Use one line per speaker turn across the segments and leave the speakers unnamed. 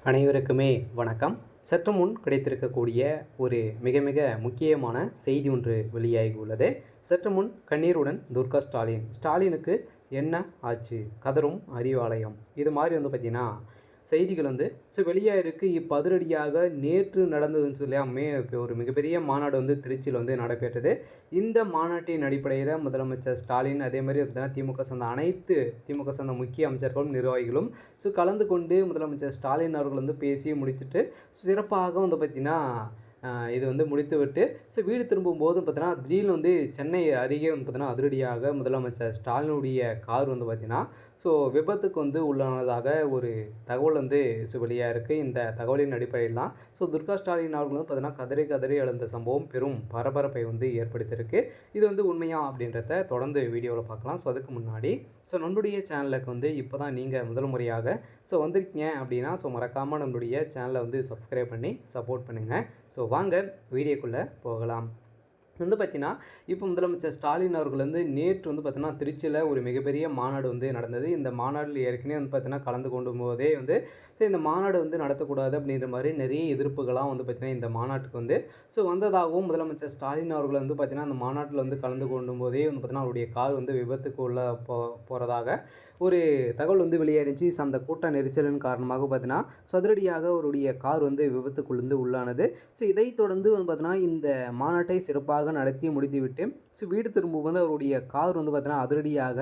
அனைவருக்குமே வணக்கம். சற்று முன் கிடைத்திருக்கக்கூடிய ஒரு மிக மிக முக்கியமான செய்தி ஒன்று வெளியாகி உள்ளது. சற்று முன் கண்ணீருடன் ஸ்டாலினுக்கு என்ன ஆச்சு? கதரும் அறிவாலயம். இது மாதிரி பார்த்தீங்கன்னா செய்திகள் வெளியாக இருக்குது. இப்போ அதிரடியாக நேற்று நடந்ததுன்னு சொல்லி இப்போ ஒரு மிகப்பெரிய மாநாடு திருச்சியில் நடைபெற்றது. இந்த மாநாட்டின் அடிப்படையில் முதலமைச்சர் ஸ்டாலின் அதே மாதிரி பார்த்தீங்கன்னா திமுக சார்ந்த முக்கிய அமைச்சர்களும் நிர்வாகிகளும் கலந்து கொண்டு முதலமைச்சர் ஸ்டாலின் அவர்கள் பேசி முடித்துட்டு சிறப்பாக பார்த்திங்கன்னா இது முடித்துவிட்டு வீடு திரும்பும்போது பார்த்தீங்கன்னா திடீர்னு சென்னை அருகே பார்த்தீங்கன்னா அதிரடியாக முதலமைச்சர் ஸ்டாலினுடைய கார் பார்த்தீங்கன்னா விபத்துக்கு உள்ளானதாக ஒரு தகவல் வெளியாக இருக்குது. இந்த தகவலின் அடிப்படையில் தான் துர்கா ஸ்டாலின் அவர்கள் பார்த்தீங்கன்னா கதறி கதறி எழுந்த சம்பவம் பெரும் பரபரப்பை ஏற்படுத்தியிருக்கு. இது உண்மையா அப்படின்றத தொடர்ந்து வீடியோவில் பார்க்கலாம். அதுக்கு முன்னாடி நம்மளுடைய சேனலுக்கு இப்போ தான் நீங்கள் முதல் முறையாக வந்திருக்கீங்க அப்படின்னா மறக்காமல் நம்மளுடைய சேனலை சப்ஸ்கிரைப் பண்ணி சப்போர்ட் பண்ணுங்கள். வாங்க வீடியோக்குள்ளே போகலாம். பார்த்தீங்கன்னா இப்போ முதலமைச்சர் ஸ்டாலின் அவர்கள் நேற்று பார்த்தீங்கன்னா திருச்சியில் ஒரு மிகப்பெரிய மாநாடு நடந்தது. இந்த மாநாட்டில் ஏற்கனவே பார்த்தீங்கன்னா கலந்து கொண்டு போதே இந்த மாநாடு நடத்தக்கூடாது அப்படின்ற மாதிரி நிறைய எதிர்ப்புகளாக பார்த்தீங்கன்னா இந்த மாநாட்டுக்கு வந்ததாகவும் முதலமைச்சர் ஸ்டாலின் அவர்கள் பார்த்தீங்கன்னா அந்த மாநாட்டில் கலந்து கொண்டும் போதே பார்த்தீங்கன்னா அவருடைய கார் விபத்துக்கு உள்ள போகிறதாக ஒரு தகவல் வெளியேறிச்சு. அந்த கூட்ட நெரிசலின் காரணமாக பார்த்தீங்கன்னா அதிரடியாக அவருடைய கார் விபத்துக்குள்ளே உள்ளானது. இதைத் தொடர்ந்து பார்த்தீங்கன்னா இந்த மாநாட்டை சிறப்பாக நடத்தி முடித்துவிட்டு வீடு திரும்பும்போது அவருடைய கார் பார்த்தீங்கன்னா அதிரடியாக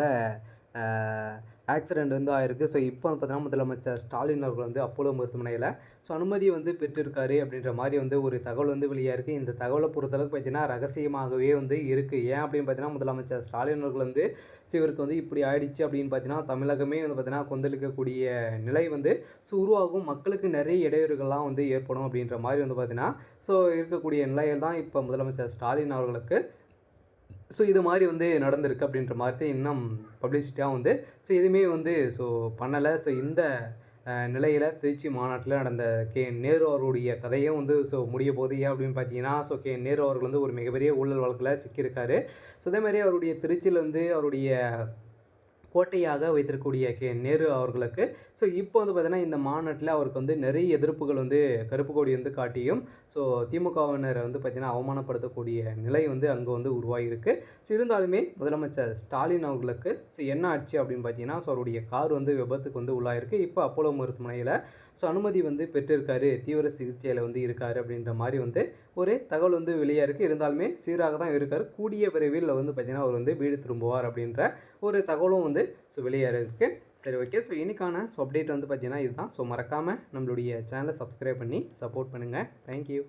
ஆக்சிடெண்ட் ஆயிருக்கு. இப்போ பார்த்தீங்கன்னா முதலமைச்சர் ஸ்டாலின் அவர்கள் அப்போலோ மருத்துவமனையில் அனுமதி பெற்றிருக்காரு அப்படின்ற மாதிரி ஒரு தகவல் வெளியாக இருக்குது. இந்த தகவலை பொறுத்தளவுக்கு பார்த்தீங்கன்னா ரகசியமாகவே இருக்குது. ஏன் அப்படின்னு பார்த்தீங்கன்னா முதலமைச்சர் ஸ்டாலின் அவர்கள் இவருக்கு இப்படி ஆயிடுச்சு அப்படின்னு பார்த்தீங்கன்னா தமிழகமே பார்த்தீங்கன்னா கொந்தளிக்கக்கூடிய நிலை உருவாகும். மக்களுக்கு நிறைய இடையூறுகள்லாம் ஏற்படும் அப்படின்ற மாதிரி பார்த்தீங்கன்னா இருக்கக்கூடிய நிலையில் தான் இப்போ முதலமைச்சர் ஸ்டாலின் அவர்களுக்கு இது மாதிரி நடந்திருக்கு அப்படின்ற மாதிரி இன்னும் பப்ளிசிட்டியாக எதுவுமே பண்ணலை. இந்த நிலையில் திருச்சி மாநாட்டில் நடந்த நேரு அவருடைய கதையும் முடிய போகுது. ஏன் அப்படின்னு பார்த்தீங்கன்னா நேரு அவர்கள் ஒரு மிகப்பெரிய ஊழல் வழக்கில் சிக்கியிருக்காரு. அதே மாதிரி அவருடைய திருச்சியில் அவருடைய கோட்டையாக வைத்திருக்கக்கூடிய நேரு அவர்களுக்கு இப்போ பார்த்தீங்கன்னா இந்த மாநாட்டில் அவருக்கு நிறைய எதிர்ப்புகள் கருப்பு கொடி காட்டியும் திமுகவினரை பார்த்தீங்கன்னா அவமானப்படுத்தக்கூடிய நிலை அங்கே உருவாகியிருக்கு. இருந்தாலுமே முதலமைச்சர் ஸ்டாலின் அவர்களுக்கு என்ன ஆச்சு அப்படின்னு பார்த்தீங்கன்னா அவருடைய கார் விபத்துக்கு உள்ளாயிருக்கு. இப்போ அப்போலோ மருத்துவமனையில் அனுமதி பெற்றிருக்காரு, தீவிர சிகிச்சையில் இருக்காரு அப்படின்ற மாதிரி ஒரு தகவல் வெளியாக இருக்குது. இருந்தாலுமே சீராக தான் இருக்கார். கூடிய விரைவில் பார்த்தீங்கன்னா அவர் வீடு திரும்புவார் அப்படின்ற ஒரு தகவலும் வெளியாக இருக்குது. சரி, ஓகே. இன்னைக்கான அப்டேட் பார்த்தீங்கன்னா இதுதான். மறக்காமல் நம்மளுடைய சேனலை சப்ஸ்கிரைப் பண்ணி சப்போர்ட் பண்ணுங்கள். தேங்க்யூ.